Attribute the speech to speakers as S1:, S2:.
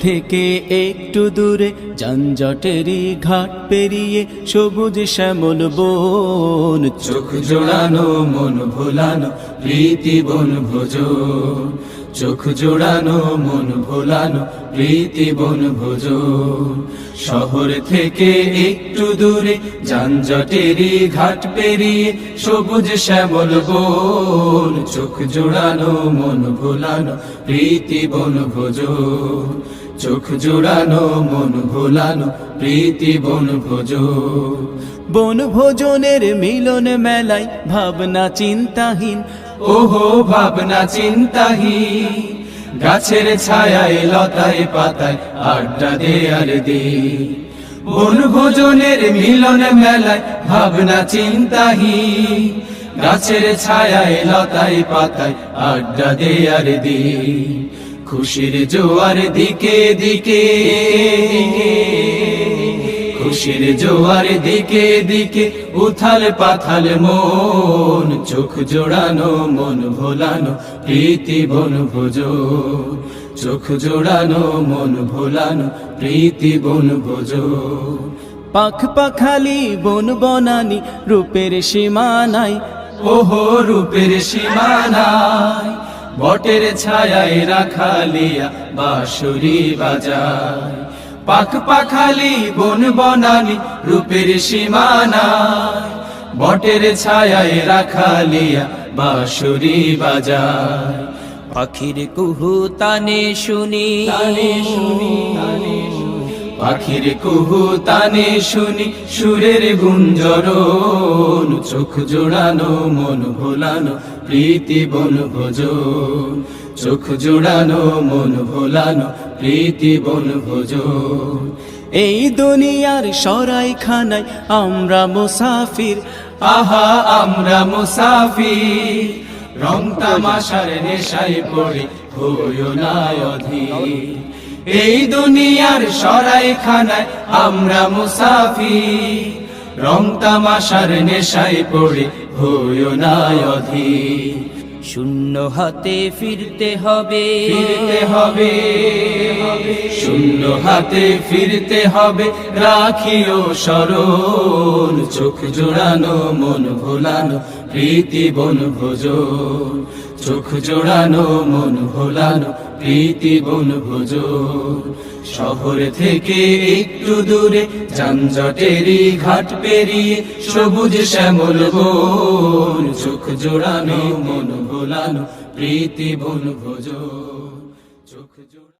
S1: থেকে একটু দূরে যানজটেরই ঘাট পেরিয়ে সবুজ শ্যামল বন,
S2: চোখ জোড়ানো মন ভোলানো প্রীতি বনভোজন, চোখ জোড়ানো মন ভোলানো প্রীতি বনভোজন। শহর থেকে একটু দূরে যানজটেরই ঘাট পেরিয়ে সবুজ শ্যামল বন, চোখ জোড়ানো মন ভোলানো প্রীতি বনভোজন, চোখ জোড়ানো মন ভোলানো প্রীতি বনভোজন।
S1: বনভোজনের মিলন মেলায় ভাবনা চিন্তাহীন,
S2: ওহো ভাবনা চিন্তাহীন, গাছের ছায়ায় লতায় পাতায় আড্ডা দেয়ার দিন। বনভোজনের মিলন মেলায় ভাবনা চিন্তাহীন, গাছের ছায়ায় লতায় পাতায় আড্ডা দেয়ার দিন। খুশির জোয়ার দিকে দিকে, খুশির জোয়ার দিকে দিকে উথাল পাথাল মন, চোখ জোড়ানো মন ভোলানো প্রীতি বনভোজন, চোখ জোড়ানো মন ভোলানো প্রীতি বনভোজন।
S1: পাখ পাখালি বন বনানি রূপের সীমানায়,
S2: ওহো রূপের সীমানায়, বটের ছায়ায় রাখালিয়া বাঁশুরি বাজায়। পাখ পাখালি বন বনানি রূপের সীমানায়, বটের ছায়ায় রাখালিয়া বাঁশুরি বাজায়।
S1: পাখির কুহু তানে শুনি,
S2: পাখির কুহু তানে শুনি সুরের গুঞ্জরণ, চোখ জোড়ানো মন ভোলানো প্রীতি বনভোজন, চোখ জোড়ানো মন ভোলানো প্রীতি বনভোজন।
S1: এই দুনিয়ার সরাইখানায় আমরা মুসাফির,
S2: আহা আমরা মুসাফির, রং তামাশার নেশায় পড়ে হইও না অধীর। এই দুনিয়ার সরাইখানায় আমরা মুসাফির, রং তামাশার নেশায় পড়ে হইও না অধীর।
S1: শূন্য হাতে ফিরতে হবে,
S2: ফিরতে হবে, শূন্য হাতে ফিরতে হবে, রাখিও স্মরণ, চোখ জোড়ানো মন ভোলানো প্রীতি বনভোজন, চোখ জোড়ানো মন ভোলানো প্রীতি বনভোজন। শহর থেকে একটু দূরে যানজটেরই ঘাট পেরিয়ে সবুজ শ্যামল বন, চোখ জোড়ানো মন ভোলানো প্রীতি বনভোজন।